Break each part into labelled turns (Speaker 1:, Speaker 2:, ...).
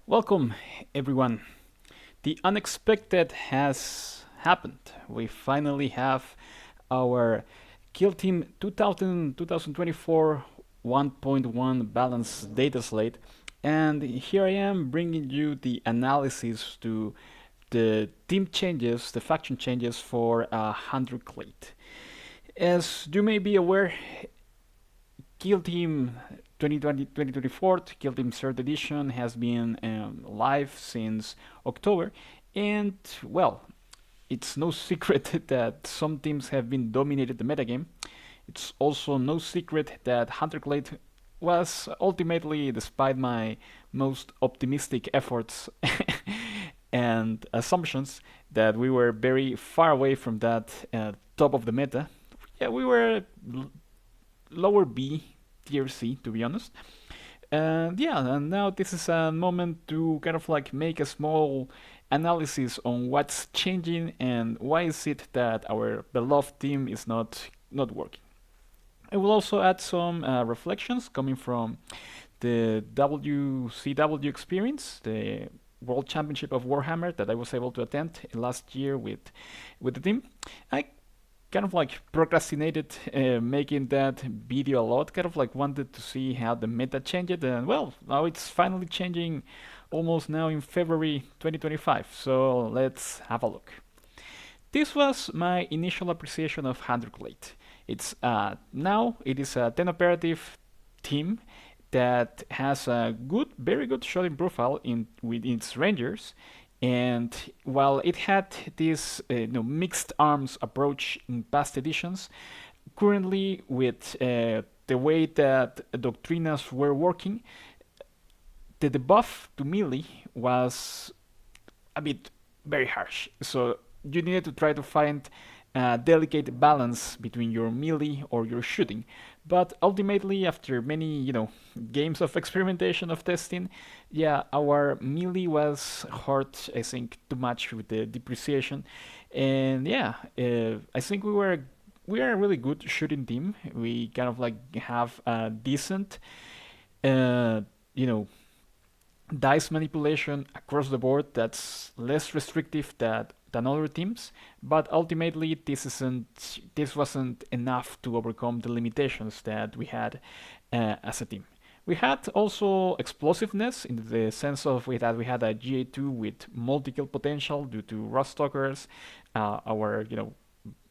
Speaker 1: Welcome, everyone. The unexpected has happened. We finally have our Kill Team 2024 1.1 balanced data slate, and here I am bringing you the analysis to the team changes, the faction changes for Hunter Clade. As you may be aware, Kill Team 2024, Kill Team 3rd Edition has been live since October, and well, it's no secret that some teams have been dominated the metagame. It's also no secret that Hunter Clade was ultimately, despite my most optimistic efforts and assumptions, that we were very far away from that top of the meta. Yeah, we were lower B, tier C, to be honest. And yeah, and now this is a moment to kind of like make a small analysis on what's changing and why is it that our beloved team is not working. I will also add some reflections coming from the WCW experience, the World Championship of Warhammer that I was able to attend last year with the team. I kind of like procrastinated making that video a lot. Kind of like wanted to see how the meta changed, and well, now it's finally changing almost now in February 2025. So let's have a look. This was my initial appreciation of Hunter Clade. It's now it is a 10 operative team that has a good, very good shooting profile in with its rangers. And while it had this mixed arms approach in past editions, currently with the way that doctrinas were working, the debuff to melee was a bit very harsh. So you needed to try to find a delicate balance between your melee or your shooting. But ultimately, after many games of experimentation of testing, yeah, our melee was hurt. I think too much with the depreciation, and yeah, I think we are a really good shooting team. We kind of like have a decent, uh, you know, dice manipulation across the board that's less restrictive than other teams, but ultimately this wasn't enough to overcome the limitations that we had as a team. We had also explosiveness in the sense of that we had a GA2 with multi-kill potential due to rust stalkers, our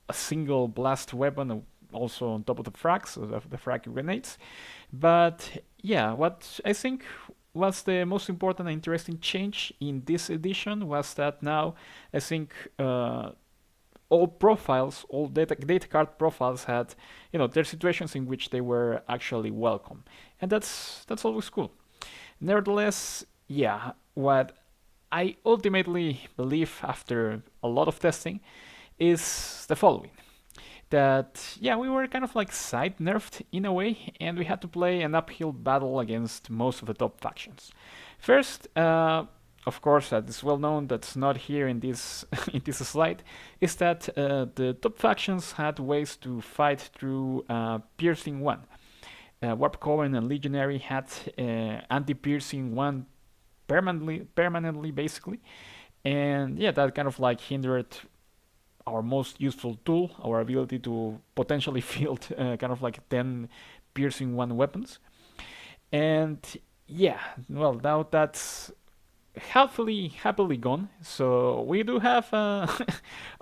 Speaker 1: a single blast weapon also on top of the frags, of the frag grenades. But yeah, what I think was the most important and interesting change in this edition was that now I think all profiles, all data card profiles had, their situations in which they were actually welcome, and that's always cool. Nevertheless, yeah, what I ultimately believe after a lot of testing is the following: that yeah, we were kind of like side nerfed in a way, and we had to play an uphill battle against most of the top factions. First, of course, that is well known. That's not here in this in this slide. Is that the top factions had ways to fight through piercing one. Warp Coven and Legionary had anti-piercing one permanently, basically, and yeah, that kind of like hindered our most useful tool, our ability to potentially field kind of like 10 piercing one weapons. And yeah, well, now that's happily gone. So we do have a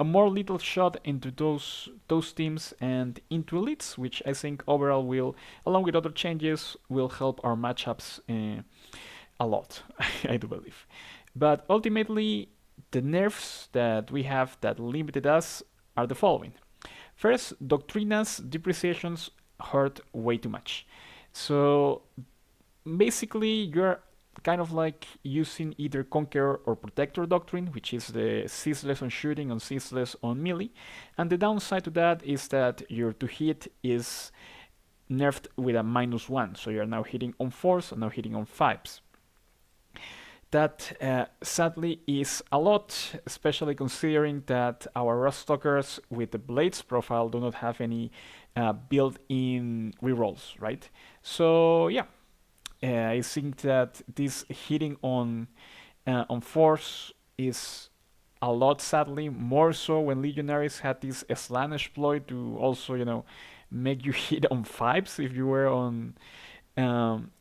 Speaker 1: more little shot into those teams and into elites, which I think overall will, along with other changes, will help our matchups a lot. I do believe. But ultimately, the nerfs that we have that limited us are the following. First, Doctrina's depreciations hurt way too much. So basically, you're kind of like using either Conqueror or Protector Doctrine, which is the ceaseless on shooting and ceaseless on melee. And the downside to that is that your to hit is nerfed with a -1. So you're now hitting on 4s and now hitting on 5s. That sadly is a lot, especially considering that our Rust Stalkers with the Blades profile do not have any built-in rerolls, right? So yeah, I think that this hitting on force is a lot, sadly, more so when legionaries had this slant exploit to also, make you hit on fives if you were on um,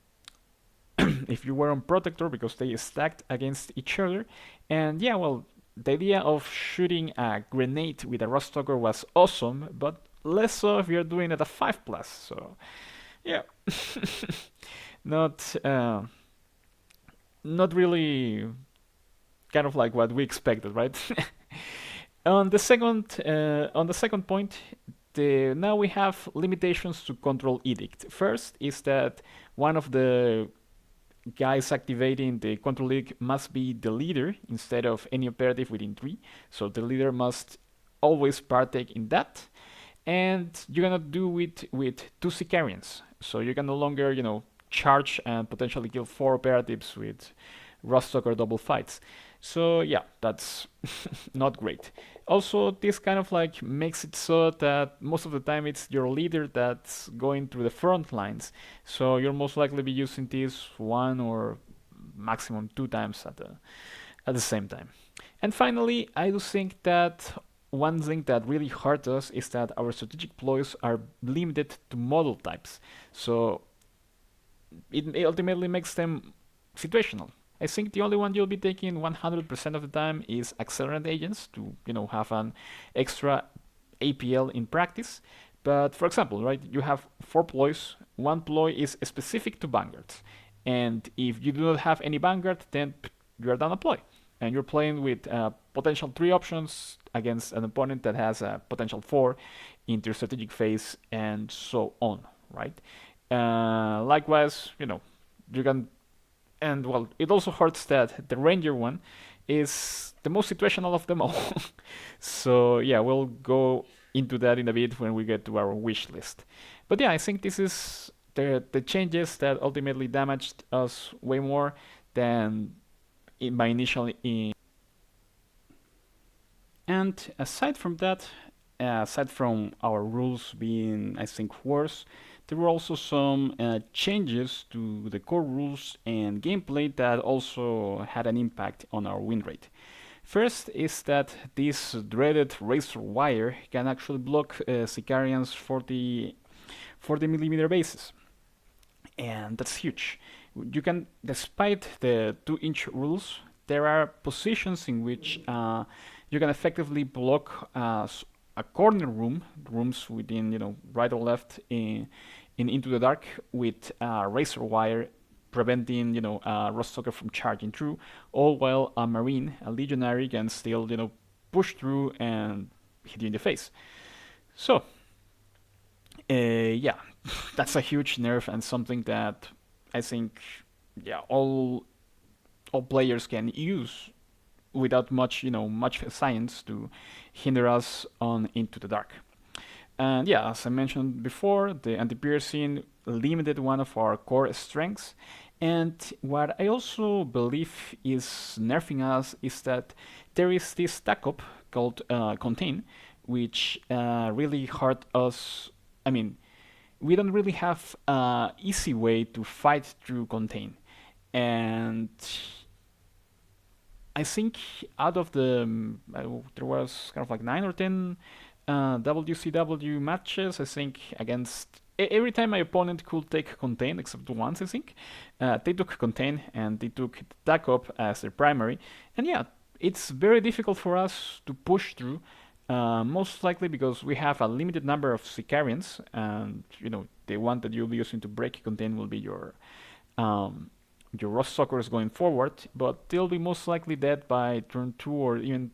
Speaker 1: if you were on protector because they stacked against each other. And yeah, well, the idea of shooting a grenade with a Rostocker was awesome, but less so if you're doing it at 5 plus. So yeah, not not really kind of like what we expected, right? On the second point, now we have limitations to control edict. First is that one of the guys activating the control edict must be the leader instead of any operative within 3. So the leader must always partake in that. And you cannot do it with 2 Sicarians. So you can no longer, charge and potentially kill 4 operatives with Rostock or double fights. So yeah, that's not great. Also, this kind of like makes it so that most of the time it's your leader that's going through the front lines. So you'll most likely be using this 1 or maximum 2 times at the same time. And finally, I do think that one thing that really hurt us is that our strategic ploys are limited to model types. So it ultimately makes them situational. I think the only one you'll be taking 100% of the time is accelerant agents to, have an extra APL in practice. But for example, right, you have 4 ploys. One ploy is specific to vanguards. And if you do not have any vanguard, then you are down a ploy. And you're playing with potential 3 options against an opponent that has a potential 4 into your strategic phase and so on, right? Likewise, you can, and well, it also hurts that the ranger one is the most situational of them all. So yeah, we'll go into that in a bit when we get to our wish list. But yeah, I think this is the changes that ultimately damaged us way more than in my initial. And aside from that, aside from our rules being, I think, worse, there were also some changes to the core rules and gameplay that also had an impact on our win rate. First is that this dreaded razor wire can actually block Sicarian's 40mm bases. And that's huge. You can, despite the 2-inch rules, there are positions in which you can effectively block a corner room, rooms within, right or left in Into the Dark with razor wire preventing, a Rostocker from charging through, all while a Marine, a Legionary, can still, push through and hit you in the face. So, yeah, that's a huge nerf and something that I think, yeah, all players can use without much science to hinder us on Into the Dark. And yeah, as I mentioned before, the anti-piercing limited one of our core strengths. And what I also believe is nerfing us is that there is this stack up called Contain, which really hurt us. I mean, we don't really have an easy way to fight through Contain. And I think out of the there was kind of like 9 or 10 WCW matches. I think against every time my opponent could take Contain, except once I think, they took Contain and they took Tack Up as their primary. And yeah, it's very difficult for us to push through. Most likely because we have a limited number of Sicarians, and the one that you'll be using to break Contain will be your Rostockers going forward, but they'll be most likely dead by turn 2 or even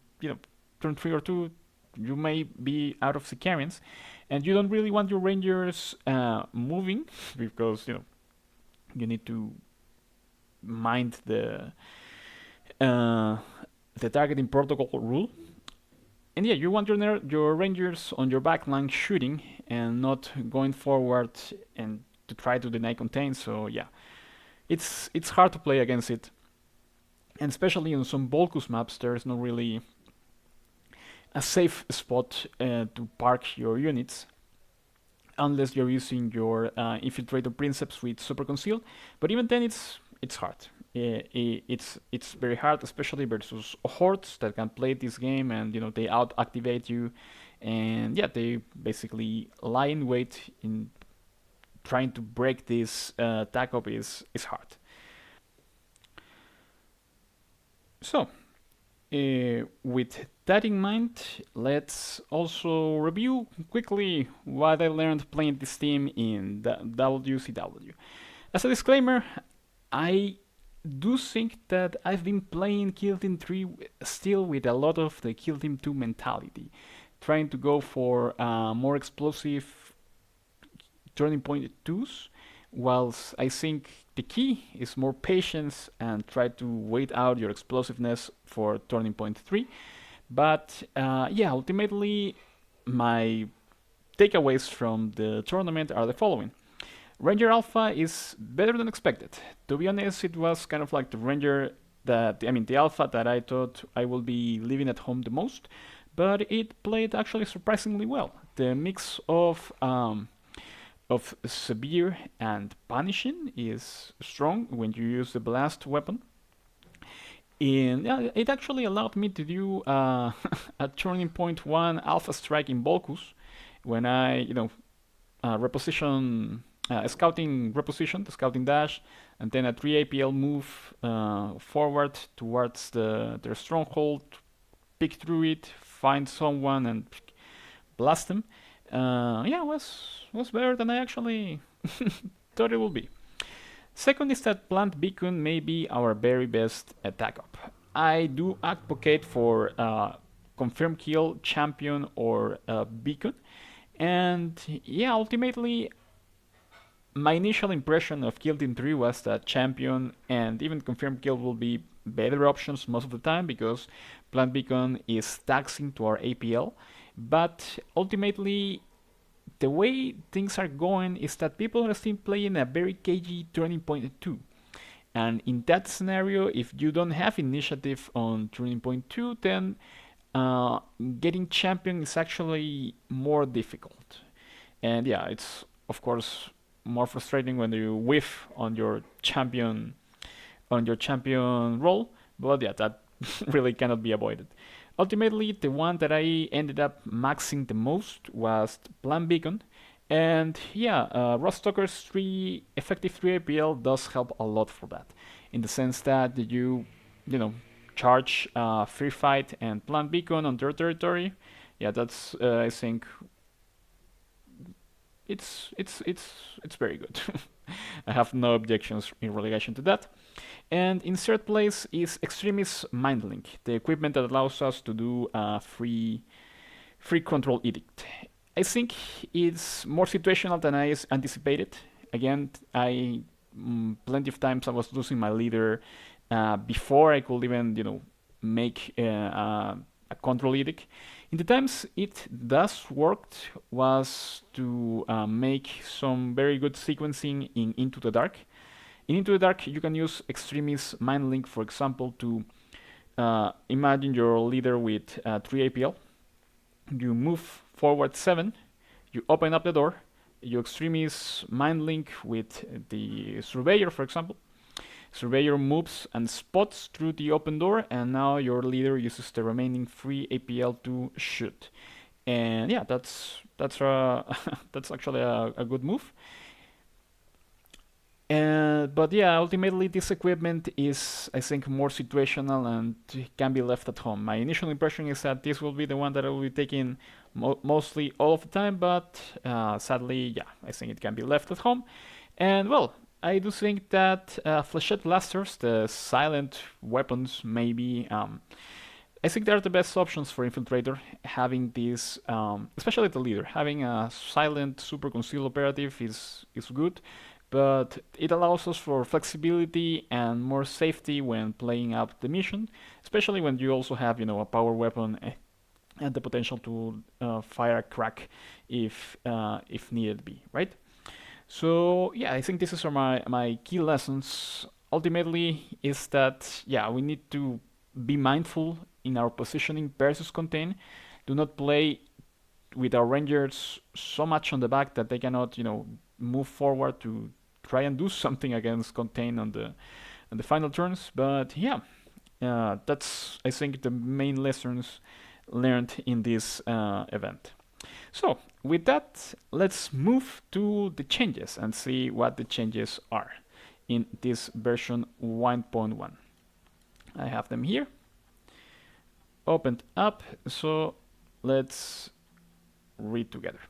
Speaker 1: turn 3 or 2. You may be out of Sicarians, and you don't really want your Rangers moving because you need to mind the targeting protocol rule. And yeah, you want your Rangers on your backline shooting and not going forward and to try to deny Contain. So yeah, it's hard to play against it, and especially on some Volcus maps, there's not really a safe spot to park your units. unless you're using your infiltrator princeps with super conceal. But even then, it's hard. It's very hard, especially versus hordes that can play this game, and they out activate you, and yeah, they basically lie in wait. In trying to break this tag up is hard. So with that in mind, let's also review quickly what I learned playing this team in the WCW. As a disclaimer, I do think that I've been playing Kill Team 3 still with a lot of the Kill Team 2 mentality, trying to go for more explosive turning point 2s, whilst I think the key is more patience and try to wait out your explosiveness for turning point 3. But yeah, ultimately, my takeaways from the tournament are the following. Ranger Alpha is better than expected. To be honest, it was kind of like the Ranger the Alpha that I thought I will be leaving at home the most, but it played actually surprisingly well. The mix of severe and punishing is strong when you use the blast weapon. And yeah, it actually allowed me to do a turning point 1 alpha strike in Volkus when I, reposition, scouting reposition, the scouting dash, and then a 3 APL move forward towards their stronghold, pick through it, find someone, and blast them. Yeah, was better than I actually thought it would be. Second is that Plant Beacon may be our very best attack up. I do advocate for confirm kill, champion, or beacon, and yeah, ultimately, my initial impression of Kill Team 3 was that champion and even confirm kill will be better options most of the time because Plant Beacon is taxing to our APL. But ultimately, the way things are going is that people are still playing a very cagey turning point 2. And in that scenario, if you don't have initiative on turning point 2, then getting champion is actually more difficult. And yeah, it's of course more frustrating when you whiff on your champion role, but yeah, that really cannot be avoided. Ultimately, the one that I ended up maxing the most was Plan Beacon, and yeah, Rostalker's 3 effective 3 APL does help a lot for that, in the sense that you know, charge Free Fight and Plan Beacon on their territory. Yeah, that's I think it's very good. I have no objections in relation to that. And in third place is Extremis Mindlink, the equipment that allows us to do a free control edict. I think it's more situational than I anticipated. Again, I plenty of times I was losing my leader before I could even make a control edict. In the times it does worked was to make some very good sequencing in Into the Dark. In Into the Dark, you can use Extremis Mind Link, for example, to imagine your leader with 3 APL. You move forward 7, you open up the door, you Extremis Mind Link with the Surveyor, for example. Surveyor moves and spots through the open door, and now your leader uses the remaining 3 APL to shoot. And yeah, that's that's actually a good move. But yeah, ultimately this equipment is, I think, more situational and can be left at home. My initial impression is that this will be the one that I will be taking mostly all of the time, but sadly, yeah, I think it can be left at home. And well, I do think that flechette blasters, the silent weapons, maybe. I think they're the best options for infiltrator. Having this, especially the leader, having a silent super conceal operative is good, but it allows us for flexibility and more safety when playing out the mission, especially when you also have a power weapon and the potential to fire a crack if needed be, right? So yeah, I think this is my key lessons. Ultimately, is that yeah, we need to be mindful in our positioning versus contain. Do not play with our rangers so much on the back that they cannot, move forward to try and do something against contain on the final turns. But yeah, that's, I think, the main lessons learned in this event. So with that, let's move to the changes and see what the changes are in this version 1.1. I have them here opened up, so let's read together.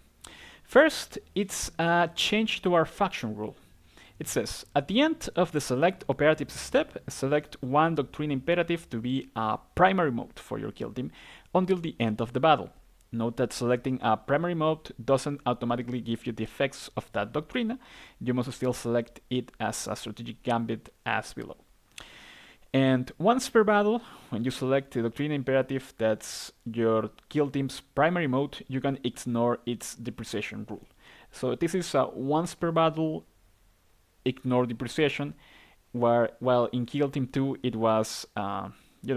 Speaker 1: First, it's a change to our faction rule. It says, at the end of the select operatives step, select one doctrine imperative to be a primary mode for your kill team until the end of the battle. Note that selecting a primary mode doesn't automatically give you the effects of that doctrine. You must still select it as a strategic gambit as below. And once per battle, when you select the doctrine imperative that's your kill team's primary mode, you can ignore its depreciation rule. So this is a once per battle ignore depreciation, while in kill team 2 it was, the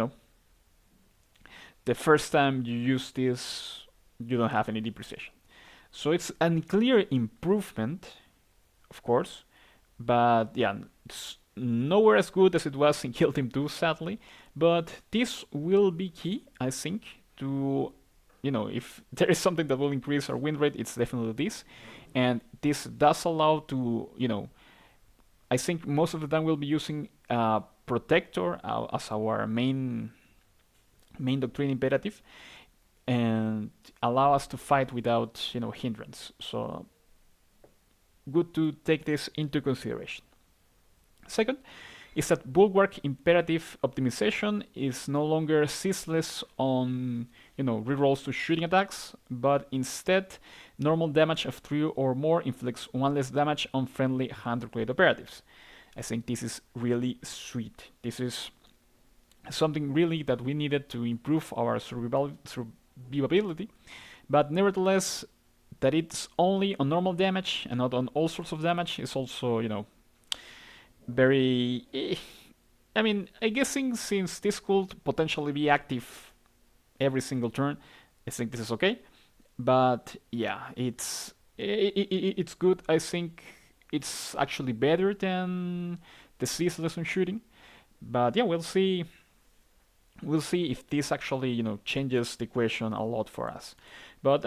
Speaker 1: first time you use this, you don't have any depreciation. So it's a clear improvement, of course, but yeah, it's nowhere as good as it was in Kill Team 2, sadly. But this will be key, I think, to, if there is something that will increase our win rate, it's definitely this. And this does allow to, I think most of the time we'll be using Protector as our main doctrine imperative, and allow us to fight without, hindrance. So good to take this into consideration. Second is that bulwark imperative optimization is no longer ceaseless on rerolls to shooting attacks, but instead normal damage of 3 or more inflicts 1 less damage on friendly Hunter Clade operatives. I think this is really sweet. This is something really that we needed to improve our survivability, but nevertheless, that it's only on normal damage and not on all sorts of damage is also, very... I guessing since this could potentially be active every single turn, I think this is okay. But yeah, it's good. I think it's actually better than the ceaseless on shooting. But yeah, we'll see if this actually changes the equation a lot for us. But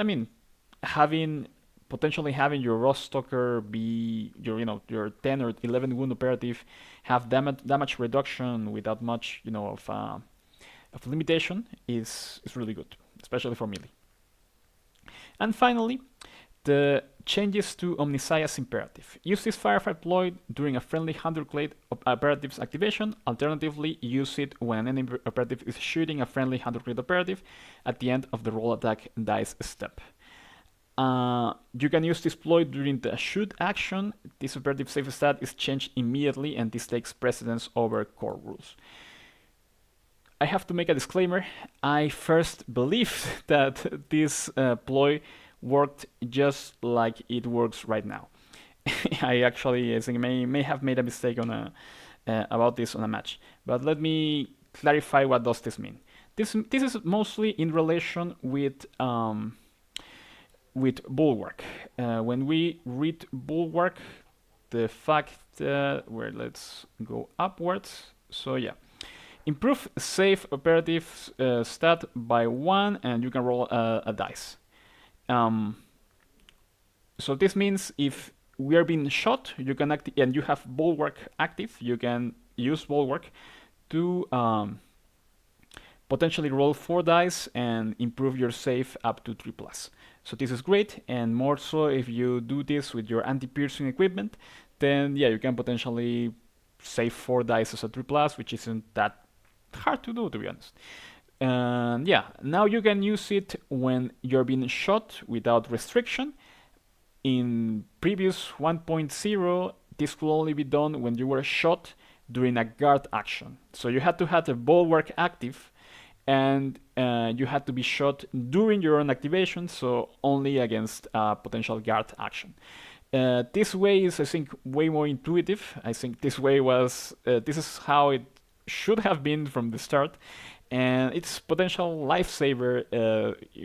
Speaker 1: potentially having your Rostocker be your 10 or 11 wound operative have damage reduction without much of limitation is really good, especially for melee. And finally, the changes to Omniscience imperative. Use this firefight ploy during a friendly Hunter Clade operative's activation. Alternatively, use it when an enemy operative is shooting a friendly Hunter Clade operative at the end of the roll attack dice step. You can use this ploy during the shoot action. This operative save stat is changed immediately, and this takes precedence over core rules. I have to make a disclaimer. I first believed that this ploy worked just like it works right now. I think may have made a mistake on about this on a match, but let me clarify what does this mean. This is mostly in relation with Bulwark. When we read Bulwark, the fact let's go upwards. So yeah, improve save operative stat by 1, and you can roll a dice. So this means if we are being shot, you can and you have Bulwark active, you can use Bulwark to potentially roll 4 dice and improve your save up to 3+. So this is great, and more so if you do this with your anti-piercing equipment, then yeah, you can potentially save 4 dice as a 3+, which isn't that hard to do, to be honest. And yeah, now you can use it when you're being shot without restriction. In previous 1.0, this could only be done when you were shot during a guard action. So you had to have a Bulwark active, and you had to be shot during your own activation, so only against potential guard action. This way is, I think, way more intuitive. I think this way was, this is how it should have been from the start, and it's potential lifesaver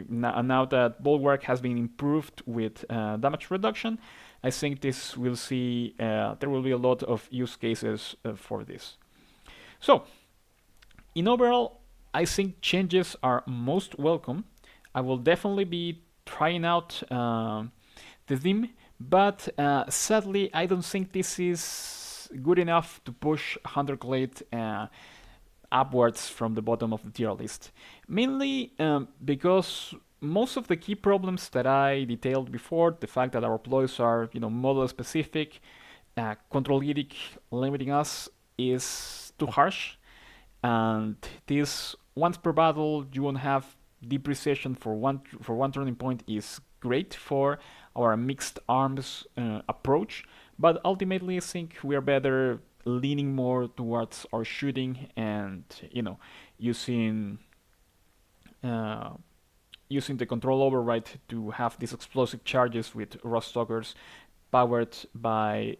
Speaker 1: now that Bulwark has been improved with damage reduction. I think this will see there will be a lot of use cases for this. So, in overall, I think changes are most welcome. I will definitely be trying out the theme, but sadly, I don't think this is good enough to push Hunter Clade upwards from the bottom of the tier list. Mainly because most of the key problems that I detailed before, the fact that our ploys are model specific, control edict limiting us, is too harsh, and this once per battle you won't have depreciation for one turning point is great for our mixed arms approach, but ultimately I think we are better leaning more towards our shooting and using using the control override to have these explosive charges with Rostalkers powered by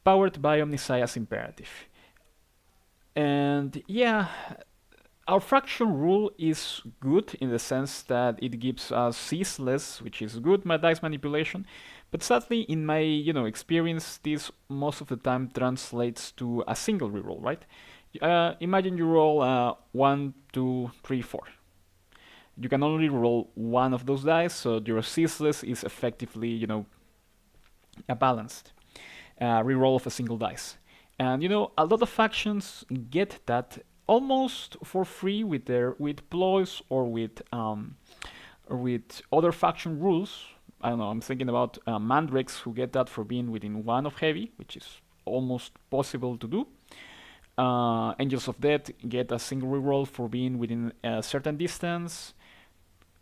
Speaker 1: Omniscience Imperative. And yeah, our fraction rule is good in the sense that it gives us ceaseless, which is good dice manipulation, but sadly, in my experience, this most of the time translates to a single reroll, right? Imagine you roll 1, 2, 3, 4. You can only roll one of those dice, so your ceaseless is effectively, a balanced reroll of a single dice. And a lot of factions get that almost for free with ploys or with other faction rules. I don't know. I'm thinking about Mandrakes who get that for being within 1 of heavy, which is almost possible to do. Angels of Death get a single reroll for being within a certain distance.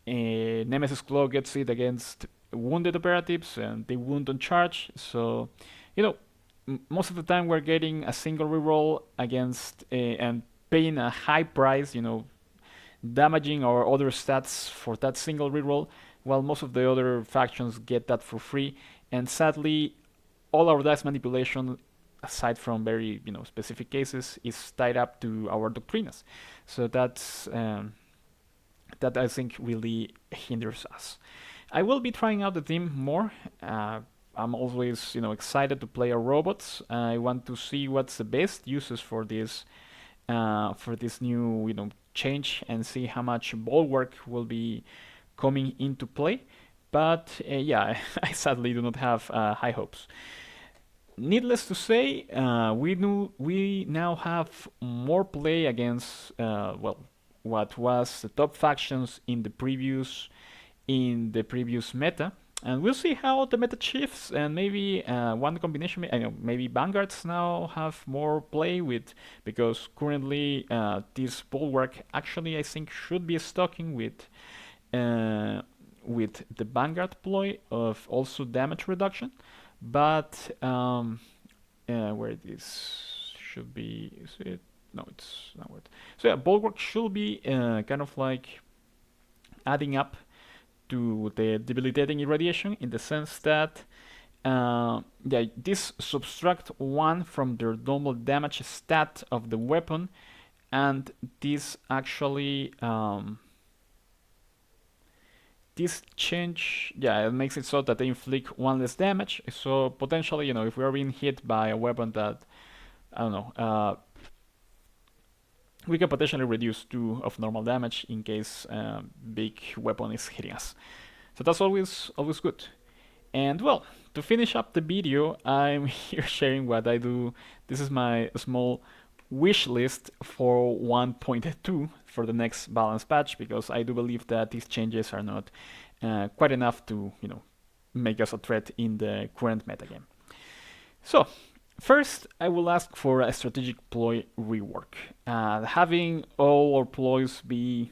Speaker 1: Nemesis Claw gets it against wounded operatives, and they wound on charge. So, most of the time we're getting a single reroll against and paying a high price, damaging our other stats for that single reroll, while most of the other factions get that for free. And sadly, all our dice manipulation, aside from very specific cases, is tied up to our Doctrinas. So that's that I think really hinders us. I will be trying out the theme more. I'm always excited to play our robots. I want to see what's the best uses for this new change, and see how much Bulwark will be coming into play. But yeah, I sadly do not have high hopes. Needless to say, we now have more play against what was the top factions in the previous meta, and we'll see how the meta shifts. And maybe one combination, maybe Vanguards now have more play with, because currently this Bulwark actually I think should be stocking with the Vanguard ploy of also damage reduction. But where it is should be, is it? No, it's not what. So yeah, Bulwark should be kind of like adding up to the debilitating irradiation, in the sense that this subtract 1 from their normal damage stat of the weapon, and this actually this change, it makes it so that they inflict 1 less damage. So potentially, if we are being hit by a weapon that, I don't know, we can potentially reduce 2 of normal damage in case big weapon is hitting us. So that's always good. And well, to finish up the video, I'm here sharing what I do. This is my small wish list for 1.2 for the next balance patch, because I do believe that these changes are not quite enough to make us a threat in the current metagame. So first, I will ask for a strategic ploy rework. Having all our ploys be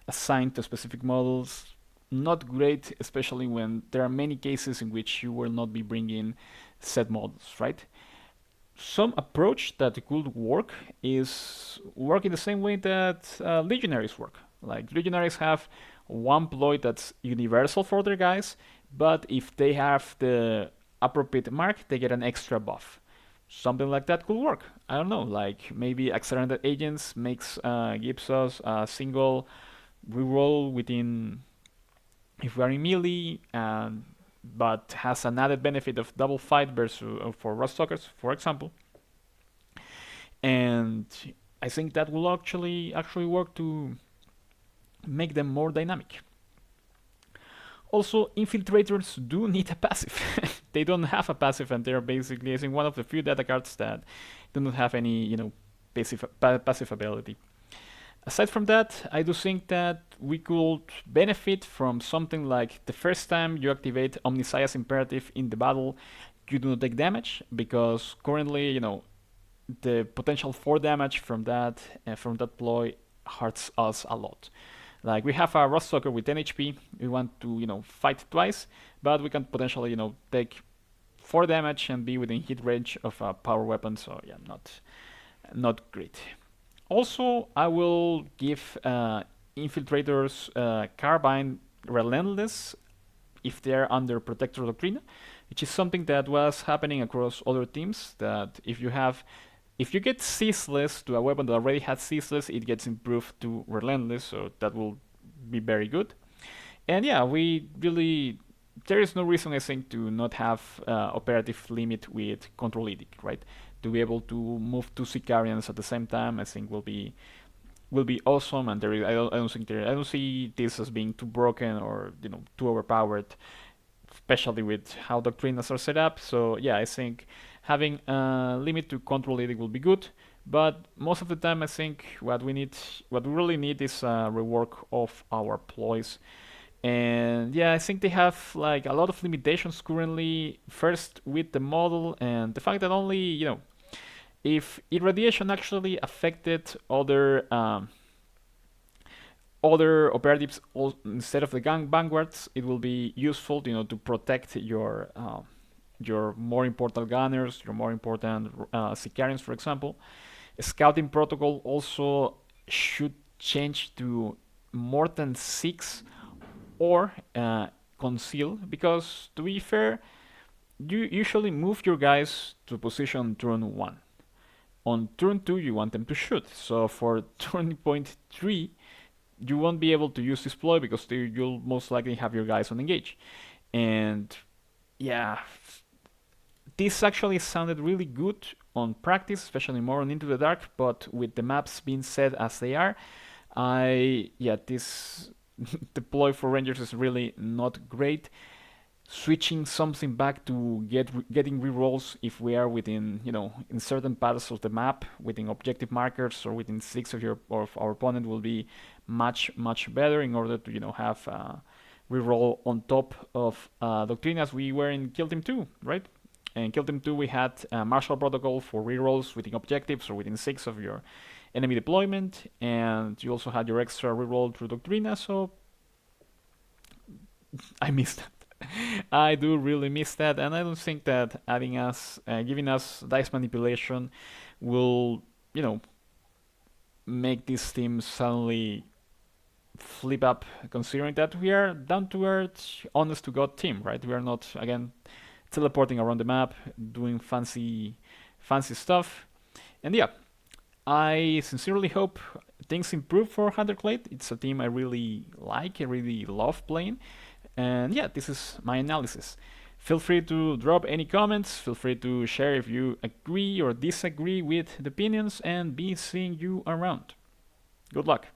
Speaker 1: assigned to specific models, not great, especially when there are many cases in which you will not be bringing set models, right? Some approach that could work is work in the same way that legionaries work. Like, legionaries have one ploy that's universal for their guys, but if they have the appropriate mark, they get an extra buff. something like that could work. I don't know, like maybe accelerated agents makes gives us a single reroll within if we are in melee, and but has an added benefit of double fight versus for Rostalkers, for example. And I think that will actually work to make them more dynamic. Also, infiltrators do need a passive. They don't have a passive, and they're basically, I think, one of the few data cards that do not have any, passive ability. Aside from that, I do think that we could benefit from something like the first time you activate Omniscience Imperative in the battle, you do not take damage, because currently, the potential for damage from that ploy hurts us a lot. Like we have a Rostalker with 10 HP, we want to fight twice, but we can potentially take 4 damage and be within hit range of a power weapon. So yeah, not great. Also, I will give infiltrators Carbine Relentless if they're under Protector Doctrine, which is something that was happening across other teams. That if you get ceaseless to a weapon that already has ceaseless, it gets improved to relentless, so that will be very good. And yeah, there is no reason I think to not have operative limit with control edict, right? To be able to move 2 Sicarians at the same time, I think will be awesome. And I don't see this as being too broken or too overpowered, especially with how doctrines are set up. So yeah, I think having a limit to control edict will be good. But most of the time, I think what we really need is a rework of our ploys. And yeah, I think they have like a lot of limitations currently. First with the model and the fact that only if irradiation actually affected other operatives instead of the gang vanguards, it will be useful to protect your more important gunners, your more important Sicarians, for example. Scouting protocol also should change to more than 6 or conceal, because to be fair, you usually move your guys to position turn 1. On turn 2 you want them to shoot, so for turn point 3 you won't be able to use this ploy because you'll most likely have your guys on engage. And yeah, this actually sounded really good on practice, especially more on Into the Dark, but with the maps being set as they are, this deploy for Rangers is really not great. Switching something back to getting rerolls if we are within in certain parts of the map within objective markers or within 6 of our opponent will be much better in order to have reroll on top of Doctrine, as we were in Kill Team 2, right? In Kill Team 2 we had Martial Protocol for rerolls within objectives or within 6 of your enemy deployment, and you also had your extra reroll through Doctrina, so I missed that. I do really miss that, and I don't think that giving us dice manipulation will, make this team suddenly flip up, considering that we are down to earth, honest to god team, right? We are not again teleporting around the map, doing fancy stuff, and yeah, I sincerely hope things improve for Hunter Clade. It's a team I really like, I really love playing. And yeah, this is my analysis. Feel free to drop any comments, feel free to share if you agree or disagree with the opinions, and be seeing you around. Good luck.